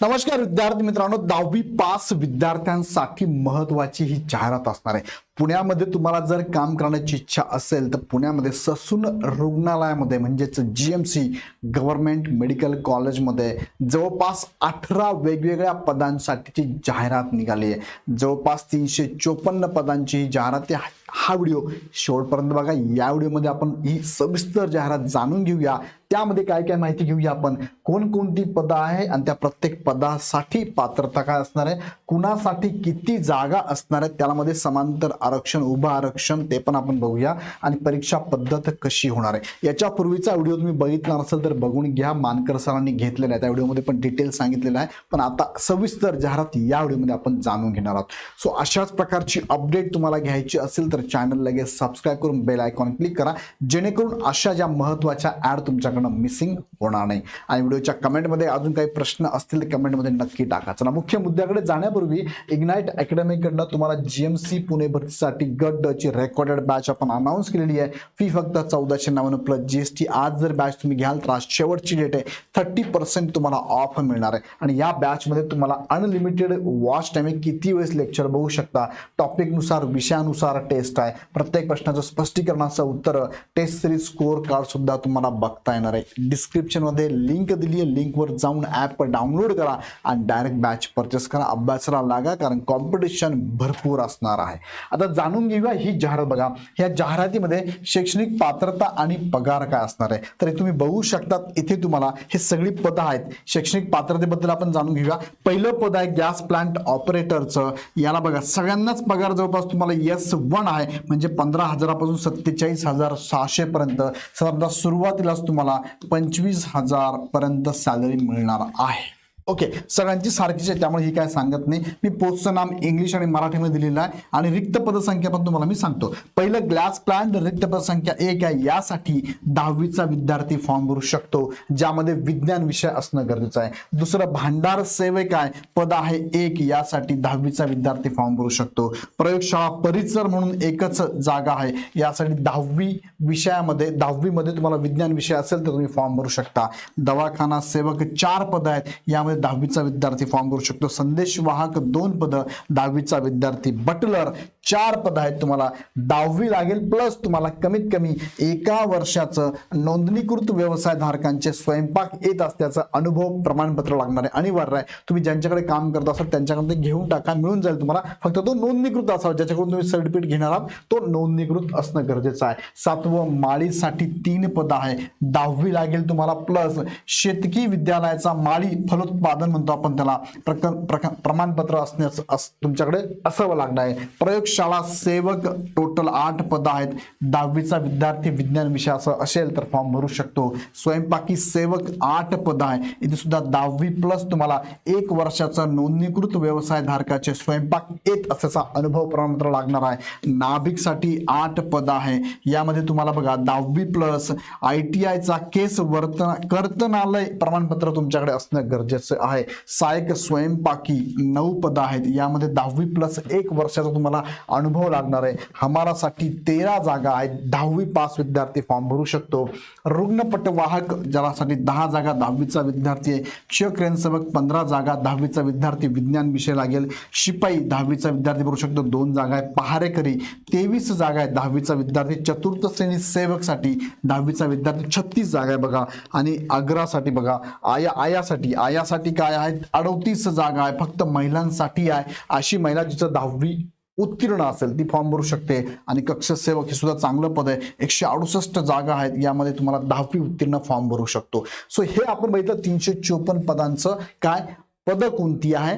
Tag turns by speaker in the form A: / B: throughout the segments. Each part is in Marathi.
A: नमस्कार विद्यार्थी मित्रांनो, 10वी पास विद्यार्थ्यांसाठी महत्त्वाची ही जाहिरात असणार आहे। पुण्यामध्ये तुम्हाला जर काम करण्याची इच्छा असेल तर पुण्यामध्ये ससून रुग्णालयामध्ये म्हणजेच जीएमसी गव्हर्नमेंट मेडिकल कॉलेजमध्ये जवळपास 18 वेगवेगळ्या पदांसाठीची जाहिरात निघाली आहे। जवळपास 354 पदांची ही जाहिरात आहे। हा व्हिडिओ शेवटपर्यंत बघा। या व्हिडिओमध्ये आपण ही सविस्तर जाहिरात जाणून घेऊया, त्यामध्ये काय काय माहिती घेऊया आपण, कोणकोणती पदं आहे आणि त्या प्रत्येक पदासाठी पात्रता काय असणार आहे, कुणासाठी किती जागा असणार आहेत, त्यामध्ये समांतर आरक्षण उभं आरक्षण ते पण आपण बघूया आणि परीक्षा पद्धत कशी होणार आहे। याच्या पूर्वीचा व्हिडिओ तुम्ही बघितला नसेल तर बघून घ्या, मानकर सरांनी घेतलेला आहे, त्या व्हिडिओमध्ये पण डिटेल सांगितलेलं आहे। पण आता सविस्तर जाहिरात या व्हिडिओमध्ये आपण जाणून घेणार आहोत। सो अशाच प्रकारची अपडेट तुम्हाला घ्यायची असेल तर चॅनल लगेच सबस्क्राइब करून बेल आयकॉन क्लिक करा, जेणेकरून अशा ज्या महत्त्वाच्या ॲड तुमच्याकडून मिसिंग होणार नाही। आणि व्हिडिओच्या कमेंटमध्ये अजून काही प्रश्न असतील तर कमेंटमध्ये नक्की टाका। चला मुख्य मुद्द्याकडे जाण्यापूर्वी इग्नाइट अकॅडमीकडनं तुम्हाला जीएमसी पुणे भरतीसाठी गट ड ची रेकॉर्डेड बॅच आपण अनाउन्स केलेली आहे। फी फक्त 1499 प्लस जीएसटी। आज जर बॅच तुम्ही घ्याल तर आज शेवटची डेट आहे, 30% तुम्हाला ऑफ मिळणार आहे। आणि या बॅचमध्ये तुम्हाला अनलिमिटेड वॉच टाइम आहे, किती वेळेस लेक्चर बघू शकता, टॉपिकनुसार विषयानुसार टेस्ट आहे, प्रत्येक प्रश्नाचं स्पष्टीकरणाचं उत्तर, टेस्ट सिरीज स्कोर कार्ड सुद्धा तुम्हाला बघता येणार आहे। डिस्क्रिप्शन मध्ये लिंक दिली आहे, लिंकवर जाऊन ॲप डाउनलोड करा आणि डायरेक्ट बॅच परचेस करा, अभ्यासाला लागा, कारण कॉम्पिटिशन भरपूर असणार आहे। आता जाणून घेऊया ही जाहिरात बघा। या जाहिरातीमध्ये शैक्षणिक पात्रता आणि पगार काय असणार आहे, तर तुम्ही बघू शकता इथे तुम्हाला हे सगळी पदं आहेत। शैक्षणिक पात्रतेबद्दल आपण जाणून घेऊया। पहिलं पद आहे गॅस प्लांट ऑपरेटरचं। याला बघा सगळ्यांनाच पगार जवळपास तुम्हाला S1 आहे, म्हणजे 15,000 पासून 47,600 पर्यंत। साधारणतः सुरुवातीलाच तुम्हाला 25,000 पर्यंत सॅलरी मिळणार आहे। ओके, सगळ्यांची सारखीच आहे त्यामुळे ही काय सांगत नाही मी। पोस्टचं नाम इंग्लिश आणि मराठीमध्ये दिलेलं आहे आणि रिक्त पदसंख्या पण तुम्हाला मी सांगतो। पहिलं ग्लास प्लांट रिक्त पदसंख्या 1 आहे, यासाठी 10वीचा विद्यार्थी फॉर्म भरू शकतो, ज्यामध्ये विज्ञान विषय असणं गरजेचं आहे। दुसरं भांडार सेवक आहे, पद आहे 1, यासाठी 10वीचा विद्यार्थी फॉर्म भरू शकतो। प्रयोगशाळा परिसर म्हणून एकच जागा आहे, यासाठी 10वी विषयामध्ये 10वीमध्ये तुम्हाला विज्ञान विषय असेल तर तुम्ही फॉर्म भरू शकता। दवाखाना सेवक 4 पद आहेत, यामध्ये 10वीचा विद्यार्थी फॉर्म भरू शकतो। संदेश वाहक 2 पद, 10वीचा विद्यार्थी। बटलर 4 पद आहेत, तुम्हाला 10वी लागेल प्लस तुम्हाला कमीत कमी 1 वर्षाचं नोंदणीकृत व्यवसाय धारकांचे स्वयंपाक येत असल्याचं अनुभव प्रमाणपत्र लागणार आहे, अनिवार्य आहे। तुम्ही ज्यांच्याकडे काम करत असाल त्यांच्याकडे घेऊन टाका, मिळून जाईल तुम्हाला। फक्त तो नोंदणीकृत असावा, ज्याच्याकडून तुम्ही सर्टिफिकेट घेणार आहात तो नोंदणीकृत असणं गरजेचं आहे। 7वं माळीसाठी 3 पद आहे, 10वी लागेल तुम्हाला प्लस शेतकी विद्यालयाचा माळी फलोत्पादन म्हणतो आपण त्याला, प्रमाणपत्र असण्याचं तुमच्याकडे असावं लागणार आहे। प्रयोगशाळा सेवक टोटल 8 पद आहेत, 10वीचा विद्यार्थी विज्ञान विषयाचं असेल तर फॉर्म भरू शकतो। स्वयंपाकी सेवक 8 पद आहे, इथे सुद्धा 10वी प्लस तुम्हाला 1 वर्षाचा नोंदणीकृत व्यवसाय धारकाचे स्वयंपाक येत असल्याचा अनुभव प्रमाणपत्र लागणार आहे। नाभिकसाठी 8 पद आहे, यामध्ये तुम्हाला बघा 10वी प्लस ITI चा केस कर्तनालय प्रमाणपत्र तुमच्याकडे असणं गरजेचं आहे। सहाय्यक स्वयंपाकी 9 पद आहेत, यामध्ये 10वी प्लस 1 वर्षाचा तुम्हाला अनुभव लागणार आहे। हमारासाठी 13 जागा आहेत, 10वी पास विद्यार्थी फॉर्म भरू शकतो। रुग्णपटवाहक ज्यासाठी 10 जागा, 10वीचा विद्यार्थी आहे। क्षयक्रेन सेवक 15 जागा, 10वीचा विद्यार्थी विज्ञान विषय लागेल। शिपाई 10वीचा विद्यार्थी भरू शकतो, 2 जागा आहे। पहारेकरी 23 जागा आहे, 10वीचा विद्यार्थी। चतुर्थ श्रेणी सेवकसाठी 10वीचा विद्यार्थी 36 जागा आहे बघा। आणि अग्रासाठी बघा आयासाठी काय आहे, 38 जागा आहे, फक्त महिलांसाठी आहे। अशी महिला जिचं 10वी उत्तीर्ण असेल ती फॉर्म भरू शकते। आणि कक्ष सेवक हे सुद्धा चांगलं पद आहे, 168 जागा आहेत, यामध्ये तुम्हाला 10वी उत्तीर्ण फॉर्म भरू शकतो। सो हे आपण बघितलं 354 पदांचं काय, पद कोणती आहे,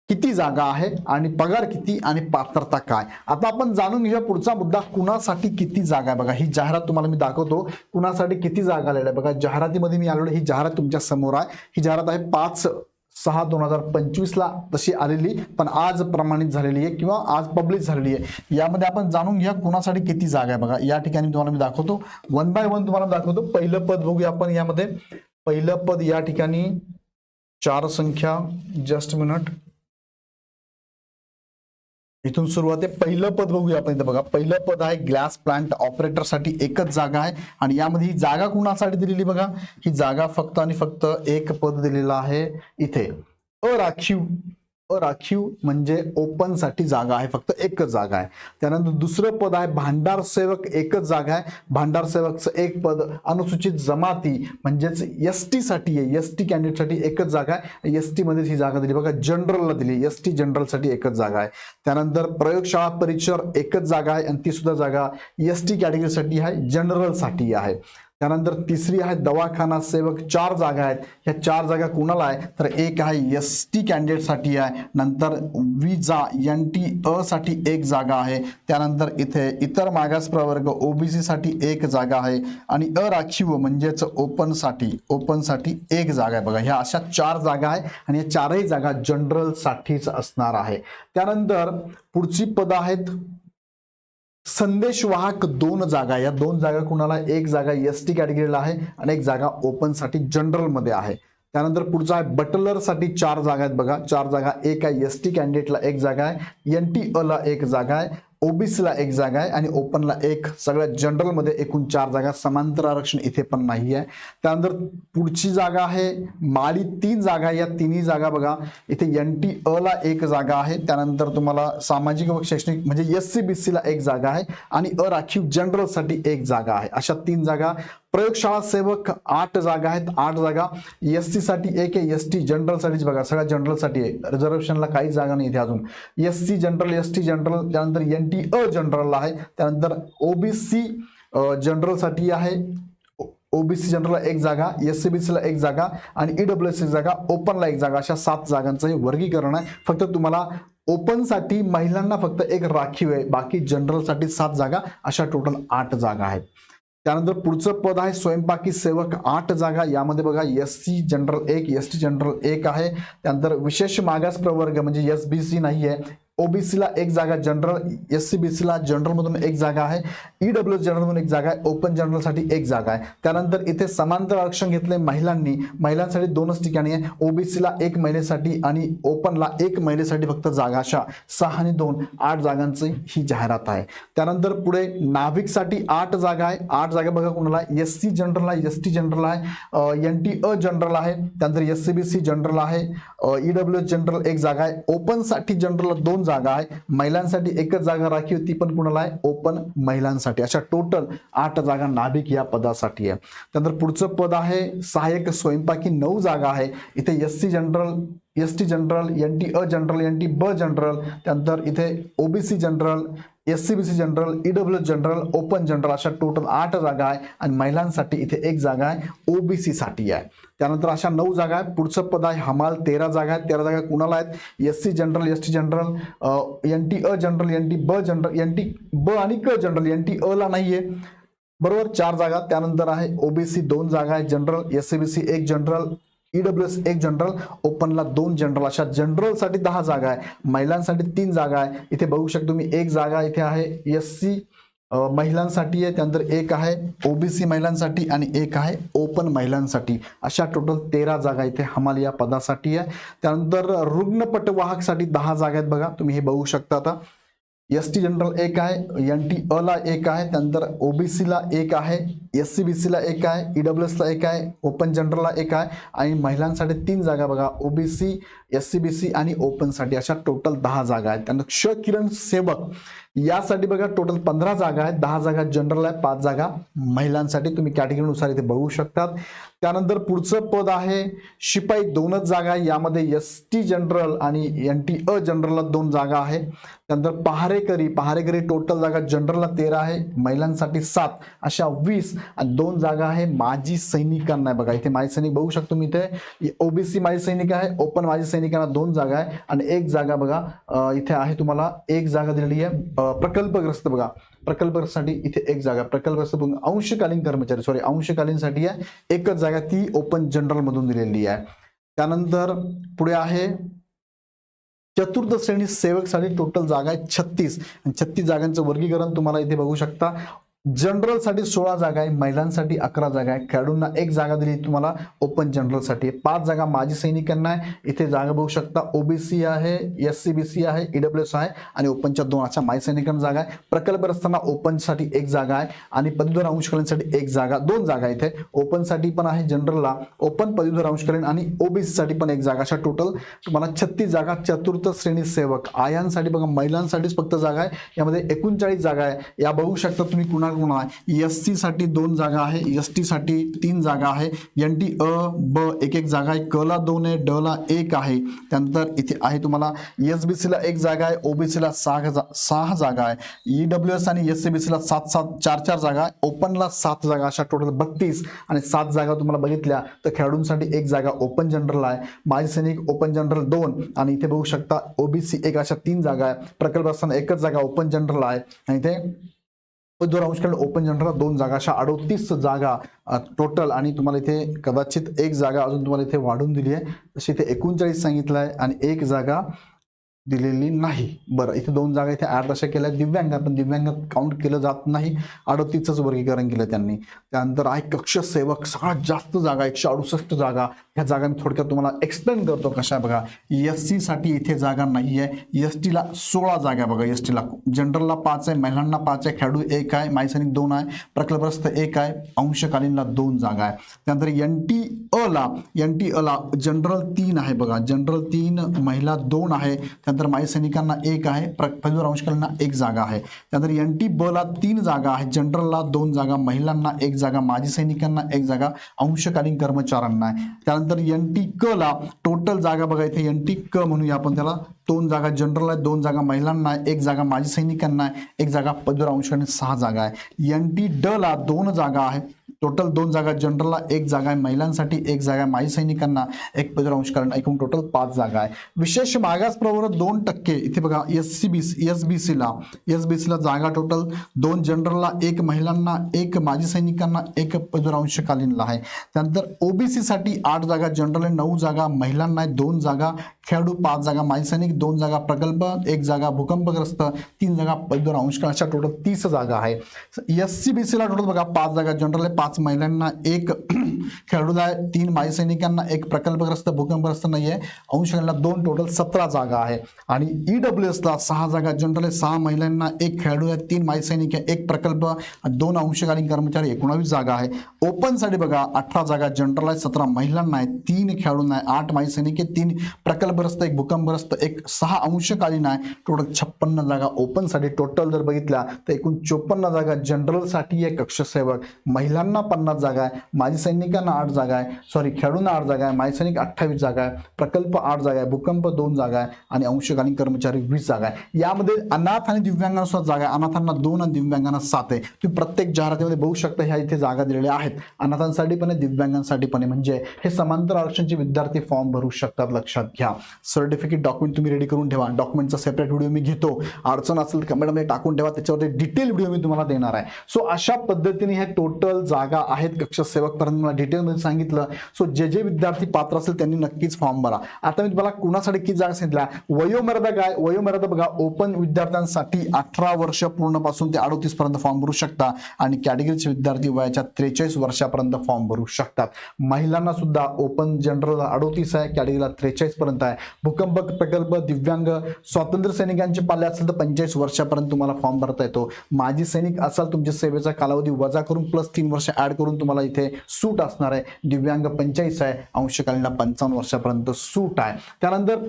A: किती जागा आहे आणि पगार किती आणि पात्रता काय। आता आपण जाणून घेऊया पुढचा मुद्दा, कुणासाठी किती जागा आहे। बघा ही जाहिरात तुम्हाला मी दाखवतो, कुणासाठी किती जागा आलेल्या आहे बघा। जाहिरातीमध्ये मी आलेलो, ही जाहिरात तुमच्या समोर आहे। ही जाहिरात आहे 5/6/2025 ला तशी आलेली, पण आज प्रमाणित झालेली आहे किंवा आज पब्लिश झालेली आहे। यामध्ये आपण जाणून घ्या कुणासाठी किती जागा आहे बघा। या ठिकाणी तुम्हाला मी दाखवतो, 1 बाय 1 तुम्हाला दाखवतो। पहिलं पद बघूया आपण, यामध्ये पहिलं पद या ठिकाणी 4 संख्या, जस्ट मिनिट, इथून सुरुवात आहे। पहिलं पद बघूया आपण, इथे बघा पहिलं पद आहे ग्लास प्लांट ऑपरेटर साठी 1च जागा आहे। आणि यामध्ये ही जागा कुणासाठी दिलेली बघा, ही जागा फक्त आणि फक्त 1 पद दिलेलं आहे इथे। अराखीव अराखीव म्हणजे ओपन साठी जागा आहे, फक्त एकच जागा आहे. त्यानंतर दुसरं पद आहे भांडार सेवक, एकच जागा आहे. भांडार सेवकचं एक पद. अनुसूचित जमाती म्हणजेच एसटी साठी आहे, एसटी कॅन्डिडेट साठी एकच जागा आहे. एसटी मध्ये ही जागा दिली बघा, जनरलला दिली, एसटी जनरल साठी एकच जागा आहे. त्यानंतर प्रयोगशाळा परीक्षर एकच जागा आहे आणि ती सुद्धा जागा एसटी कॅटेगरी साठी आहे, जनरल साठी आहे. त्यानंतर तिसरी आहे दवाखाना सेवक, 4 जागा आहेत. ह्या 4 जागा कुणाला आहे तर एक आहे एसटी कॅन्डिडेट साठी आहे. नंतर विजा एनटी अ साठी एक जागा आहे. त्यानंतर इथे इतर मागास प्रवर्ग ओबीसी साठी एक जागा आहे आणि अराखीव म्हणजेच ओपन साठी एक जागा आहे. बघा ह्या अशा 4 जागा आहे आणि या 4ही जागा जनरल साठीच असणार आहे. त्यानंतर पुढची पद आहेत संदेशवाहक, 2 जागा. या 2 जागा कुणाला, एक जागा एसटी कॅटेगरीला आहे आणि एक जागा ओपन साठी जनरल मध्ये आहे. त्यानंतर पुढचा आहे बटलर साठी 4 जागा आहेत. बघा 4 जागा, एक आहे एसटी कॅन्डिडेटला एक जागा आहे, एनटी अ ला एक जागा आहे, ओबीसीला एक जागा आहे आणि ओपनला एक. सगळ्या जनरल मध्ये एकूण 4 जागा. समांतर आरक्षण इथे पण नाही आहे. त्यानंतर पुढची जागा आहे माळी, 3 जागा. या तिन्ही जागा बघा इथे एनटी अ ला एक जागा आहे. त्यानंतर तुम्हाला सामाजिक व शैक्षणिक म्हणजे एससी बीसी ला एक जागा आहे आणि अराखीव जनरल साठी एक जागा आहे. अशा 3 जागा. प्रयोगशाळा सेवक 8 जागा आहेत, 8 जागा. एसटी साठी एक आहे, एसटी जनरल साठीच बघा, सगळ्या जनरल साठी आहे, रिझर्वेशनला काहीच जागा नाही इथे अजून. एससी जनरल, एसटी जनरल, त्यानंतर एनटी अ जनरल आहे. त्यानंतर ओबीसी जनरल साठी आहे, ओबीसी जनरलला एक जागा, एससीबीसीला एक जागा आणि ईडब्ल्यूएस एक जागा, ओपनला एक जागा. अशा 7 जागांचं हे वर्गीकरण आहे. फक्त तुम्हाला ओपन साठी महिलांना फक्त एक राखीव आहे, बाकी जनरल साठी 7 जागा, अशा टोटल 8 जागा आहेत. त्यानंतर पुढचं पद आहे स्वयंपाकी सेवक, 8 जागा. यामध्ये बघा एससी जनरल एक, एसटी जनरल एक आहे. त्यानंतर विशेष मागास प्रवर्ग म्हणजे एसबीसी नाही आहे, ओबीसीला एक जागा जनरल, एससीबीसीला जनरल मधून एक जागा आहे, ईडब्ल्यूएस जनरल मधून एक जागा आहे, ओपन जनरल साठी एक जागा आहे. त्यानंतर इथे समांतर आरक्षण घेतले महिलांसाठी 2च ठिकाणी आहे, ओबीसीला एक महिलेसाठी आणि ओपनला एक महिलेसाठी फक्त जागा. अशा 6 आणि 2 8 जागांची ही जाहिरात आहे. त्यानंतर पुढे नाभिकसाठी 8 जागा आहे. 8 जागा बघा कुणाला, एससी जनरल आहे, एसटी जनरल आहे, एनटी अ जनरल आहे, त्यानंतर एससीबीसी जनरल आहे, ईडब्ल्यूएस जनरल एक जागा आहे, ओपन साठी जनरल 2 जागा आहे, महिलांसाठी एकच जागा राखीव, ती पण कुणाला आहे, ओपन महिलांसाठी. अशा टोटल 8 जागा नाभिक या पदासाठी आहे. त्यानंतर पुढचं पद आहे सहाय्यक स्वयंपाकी, 9 जागा आहे. इथे SC general, ST general, NT अ जनरल, एनटी ब जनरल, त्यानंतर इथे OBC general, SCBC general, EWS general, open general, अशा टोटल 8 जागा आहे आणि महिलांसाठी इथे एक जागा आहे, ओबीसी साठी आहे. त्यानंतर अशा 9 जागा आहे. पुढचं पद आहे हमाल, 13 जागा आहेत. 13 जागा कुणाला आहेत, SC general, ST general, NT अ जनरल, एनटी ब जनरल, एनटी ब आणि क जनरल, एनटी अ ला नाहीये बरोबर, 4 जागा. त्यानंतर आहे ओबीसी 2 जागा आहे जनरल, एससीबीसी एक जनरल, ईडब्ल्यूएस एक जनरल, ओपनला 2 जनरल. अशा जनरल साठी 10 जागा आहे, महिलांसाठी 3 जागा आहे. इथे बघू शकता तुम्ही एक जागा इथे आहे एससी महिलांसाठी आहे, त्यानंतर एक आहे ओबीसी महिलांसाठी आणि एक आहे ओपन महिलांसाठी. अशा टोटल 13 जागा इथे हमाल या पदासाठी आहे. त्यानंतर रुग्णपटवाहक साठी 10 जागा आहेत. बघा तुम्ही हे बघू शकता. आता एसटी जनरल एक आहे, एनटी अ ला एक आहे, त्यानंतर ओबीसीला एक आहे, एससीबीसीला एक आहे, ईडब्ल्यूएसला एक आहे, ओपन जनरलला एक आहे आणि महिलांसाठी 3 जागा बघा, ओबीसी, एससीबीसी आणि ओपन साठी. अशा टोटल 10 जागा आहेत. त्यानंतर क्ष किरण सेवक यासाठी बघा टोटल 15 जागा आहेत, 10 जागा जनरल आहे, 5 जागा महिलांसाठी. तुम्ही कॅटेगरीनुसार इथे बघू शकतात. त्यानंतर पुढचं पद आहे शिपाई, 2च जागा आहे. यामध्ये एसटी जनरल आणि एनटी अ जनरलला 2 जागा आहे. त्यानंतर पहारेकरी टोटल जागा जनरलला 13 आहे, महिलांसाठी 7, अशा 20 आणि 2 जागा आहे माजी सैनिकांना आहे. बघा इथे माजी सैनिक बघू शकतो मी, इथे ओबीसी माजी सैनिक आहे, ओपन माजी सैनिकांना 2 जागा आहे आणि एक जागा बघा इथे आहे तुम्हाला एक जागा दिलेली आहे प्रकल्पग्रस्त. बघा प्रकल्पसाठी इथे एक जागा, प्रकल्पग्रस्त अंशकालीन कर्मचारी अंशकालीन साठी आहे, एकच जागा, ती ओपन जनरल मधून दिलेली आहे. त्यानंतर पुढे आहे चतुर्थ श्रेणी सेवक साठी टोटल जागा आहे 36 आणि 36 जागांचं वर्गीकरण तुम्हाला इथे बघू शकता. जनरल साठी 16 जागा आहे, महिलांसाठी 11 जागा आहे, खेळाडूंना एक जागा दिली तुम्हाला ओपन जनरल साठी, 5 जागा माजी सैनिकांना आहे. इथे जागा बघू शकता, ओबीसी आहे, SC/BC आहे, EWS आहे आणि ओपनच्या 2 अशा माजी सैनिकांना जागा आहे. प्रकल्प असताना ओपन साठी एक जागा आहे आणि पदवीधर अंशकालीनसाठी एक जागा, 2 जागा इथे ओपन साठी पण आहे, जनरलला ओपन, पदवीधर अंशकालीन आणि ओबीसी साठी पण एक जागा, अशा टोटल तुम्हाला 36 जागा. चतुर्थ श्रेणी सेवक आयांसाठी बघा, महिलांसाठीच फक्त जागा आहे, यामध्ये 39 जागा आहे. या बघू शकता तुम्ही कुणा SC साठी 2 जागा आहे, ST साठी 3 जागा आहे, NT अ ब एक जागा आहे, क ला 2 आहे, ड ला 1 आहे. त्यानंतर इथे आहे तुम्हाला SBC ला 1 जागा आहे, OBC ला 6 जागा आहे, EWS आणि SCBC ला 4 जागा आहे, ओपन ला 7 जागा, अशा टोटल 32 आणि 7 जागा तुम्हाला बघितल्या तर खेळाडूंसाठी एक जागा ओपन जनरल आहे, माजी सैनिक ओपन जनरल 2 आणि इथे बघू शकता OBC 1, अशा 3 जागा आहे. प्रकल्प असताना एकच जागा ओपन जनरल आहे आणि इथे ओपन जनरल 2 जागा, अशा 38 जागा टोटल. आणि तुम्हाला इथे कदाचित एक जागा अजून तुम्हाला इथे वाढून दिली आहे, तशी इथे 39 सांगितलं आहे आणि एक जागा दिलेली नाही. बरं, इथे 2 जागा इथे ऍड अशा केल्या, दिव्यांग पण दिव्यांग काउंट केलं जात नाही, 38च वर्गीकरण केलं त्यांनी. त्यानंतर आहे कक्ष सेवक, सगळ्यात जास्त जागा 168 जागा. ह्या जागा मी थोडक्यात तुम्हाला एक्सप्लेन करतो कशा. बघा, SC साठी इथे जागा नाही आहे, ST ला 16 जागा. बघा, ST ला जनरलला 5 आहे, महिलांना 5 आहे, खेळाडू 1 आहे, माजी सैनिक 2 आहे, प्रकल्पग्रस्त 1 आहे, अंशकालीनला 2 जागा आहे. त्यानंतर NT अ ला जनरल 3 आहे. बघा, जनरल 3, महिला 2 आहे. त्यानंतर माजी सैनिकांना 1 आहे, पदवीधर अंशकालीनला 1 जागा आहे. त्यानंतर NT ब ला 3 जागा आहे, जनरलला 2 जागा, महिलांना 1 जागा, माजी सैनिकांना 1 जागा, अंशकालीन कर्मचाऱ्यांना आहे. त्यानंतर NT क ला टोटल जागा बघा, इथे NT क म्हणूया आपण त्याला, 2 जागा जनरल आहे, 2 जागा महिलांना आहे, 1 जागा माजी सैनिकांना आहे, 1 जागा पदवीधर अंशकालीन, 6 जागा आहे. NT ड ला 2 जागा आहे, टोटल 2 जागा जनरलला, 1 जागा आहे, महिलांसाठी 1 जागा, माजी सैनिकांना 1, पदवीधर अंशकालीन, एकूण टोटल 5 जागा आहे. विशेष मागास प्रवर्ग 2%. इथे बघा, SBC ला जागा टोटल 2 जनरलला, 1 महिलांना, 1 माजी सैनिकांना, 1 पदवीधर अंशकालीनला आहे. त्यानंतर OBC साठी 8 जागा, जनरल 9 जागा, महिलांना 2 जागा, खेळाडू 5 जागा, माजी सैनिक 2 जागा, प्रकल्प 1 जागा, भूकंपग्रस्त 3 जागा, पदवीधर अंशकालीन, अशा टोटल 30 जागा आहे. SCBC ला टोटल बघा 5 जागा, जनरल 5 महिलांना, 1 खेळाडूला 3 माजी सैनिकांना, 1 प्रकल्पग्रस्त, भूकंपग्रस्त नाहीये, अंशकालीनला 2, टोटल 17 जागा आहे. आणि EWS ला 6 जागा, जनरल 6 महिलांना, 1 खेळाडू आहे, 3 माजी सैनिक आहे, 1 प्रकल्प, 2 अंशकालीन कर्मचारी, 19 जागा आहे. ओपन साठी बघा 18 जागा, जनरल आहे 17 महिलांना आहे, 3 खेळाडूंना आहे, 8 माजी सैनिक आहे, 3 प्रकल्पग्रस्त, 1 भूकंपग्रस्त, 1 6 अंशकालीन आहे, टोटल 56 जागा ओपन साठी. टोटल जर बघितल्या तर एकूण 54 जागा जनरल साठी आहे, कक्ष सेवक, महिलांना 50 जागा आहे, माजी सैनिकांना 8 जागा आहे, खेळाडूंना 8 जागा आहे, माजी सैनिक 28 जागा आहे, प्रकल्प 8 जागा आहे, भूकंप 2 जागा आहे आणि अंशकालीन कर्मचारी 20 जागा आहे. यामध्ये अनाथ आणि दिव्यांगांना सुद्धा जागा आहे, अनाथांना 2 आणि दिव्यांगांना 7 आहे. तुम्ही प्रत्येक जाहिरातीमध्ये बघू शकता ह्या इथे जागा दिलेल्या आहेत, अनाथांसाठी पण आहे, दिव्यांगांसाठी पण आहे. म्हणजे हे समांतर आरक्षणचे विद्यार्थी फॉर्म भरू शकतात, लक्षात घ्या. सर्टिफिकेट डॉक्युमेंट तुम्ही रेडी करून ठेवा, डॉक्युमेंटचा सेपरेट व्हिडिओ मी घेतो, अडचण असेल तर कमेंटमध्ये टाकून ठेवा, त्याच्यावरती डिटेल व्हिडिओ मी तुम्हाला देणार आहे. सो अशा पद्धतीने हे टोटल जागा आहेत कक्ष सेवक पर्यंत मला डिटेलमध्ये सांगितलं. सो जे विद्यार्थी पात्र असेल त्यांनी नक्कीच फॉर्म भरा. आता मी तुम्हाला कुणासाठी किती जागा सांगितल्या, वयोमर्यादा काय, वयोमर्यादा बघा, ओपन विद्यार्थ्यांसाठी 18 वर्ष पूर्णपासून ते 38 पर्यंत फॉर्म भरू शकता आणि कॅटेगरीचे विद्यार्थी वयाच्या 43 वर्षापर्यंत फॉर्म भरू शकतात. महिलांना सुद्धा ओपन जनरल 38 आहे, कॅटेगरीला 43 पर्यंत आहे. भूकंप प्रकल्प, दिव्यांग, स्वातंत्र्य सैनिकांचे पाले असेल तर 45 वर्षापर्यंत तुम्हाला फॉर्म भरता येतो. माजी सैनिक असाल तुमच्या सेवेचा कालावधी वजा करून प्लस 3 वर्ष ऍड करून तुम्हाला इथे सूट असणार आहे. दिव्यांग 45 आहे, अंशकालीनला 55 वर्षापर्यंत सूट आहे. त्यानंतर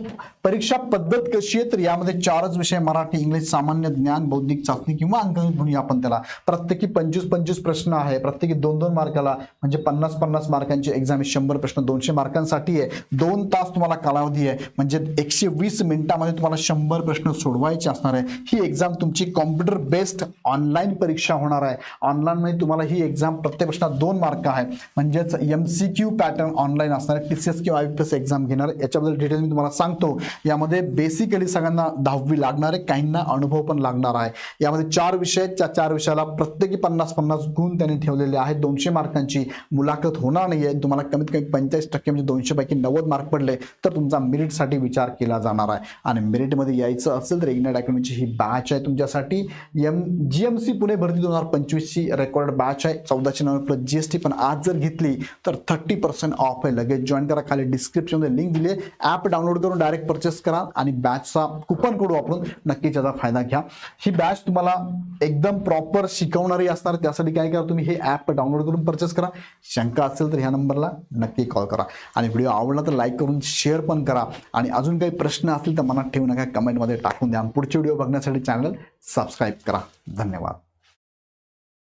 A: परीक्षा पद्धत कशी आहे, तर यामध्ये 4च विषय, मराठी, इंग्लिश, सामान्य ज्ञान, बौद्धिक चाचणी किंवा अंकगणित म्हणूया आपण त्याला. प्रत्येकी 25-25 प्रश्न आहे, प्रत्येकी 2-2 मार्काला, म्हणजे 50-50 मार्कांची एक्झाम, 100 प्रश्न 200 मार्कांसाठी आहे. 2 तास तुम्हाला कालावधी आहे, म्हणजे 120 मिनिटांमध्ये तुम्हाला 100 प्रश्न सोडवायचे असणार आहे. ही एक्झाम तुमची कॉम्प्युटर बेस्ड ऑनलाईन परीक्षा होणार आहे. ऑनलाईन मध्ये तुम्हाला ही एक्झाम प्रत्येक प्रश्नात 2 मार्क आहे, म्हणजे म्हणजेच MCQ पॅटर्न ऑनलाईन असणार आहे. TCS किंवा IBPS एक्झाम घेणार. याच्याबद्दल डिटेल मी तुम्हाला सांगतो. यामध्ये बेसिकली सगळ्यांना 10वी लागणार आहे, काहींना अनुभव पण लागणार आहे. यामध्ये 4 विषय आहेत. त्या 4 विषयाला प्रत्येकी 50-50 गुण त्यांनी ठेवलेले आहेत. 200 मार्कांची मुलाखत होणार नाही आहे. तुम्हाला कमीत कमी 45% म्हणजे 200 पैकी 90 मार्क पडले तर तुमचा मेरिटसाठी विचार केला जाणार आहे. आणि मेरिटमध्ये यायचं असेल तर इग्नाइट अकॅडमीची ही बॅच आहे तुमच्यासाठी. GMC पुणे भरती 2025 ची रेकॉर्ड बॅच आहे. 1490 प्लस GST. पण आज जर घेतली तर 30% ऑफ आहे. लगेच जॉईन करा. खाली डिस्क्रिप्शनमध्ये लिंक दिली आहे. ॲप डाउनलोड करून डायरेक्ट परचेस करा आणि बॅचचा कुपन कोड वापरून नक्कीच याचा फायदा घ्या. ही बॅच तुम्हाला एकदम प्रॉपर शिकवणारी असणार. त्यासाठी काय करा, तुम्ही हे ॲप डाउनलोड करून परचेस करा. शंका असेल तर ह्या नंबरला नक्की कॉल करा. आणि व्हिडिओ आवडला तर लाईक करून शेअर पण करा. आणि अजून काही प्रश्न असतील तर मनात ठेवू नका, कमेंटमध्ये टाकून द्या. पुढचे व्हिडिओ बघण्यासाठी चॅनल सबस्क्राईब करा. धन्यवाद.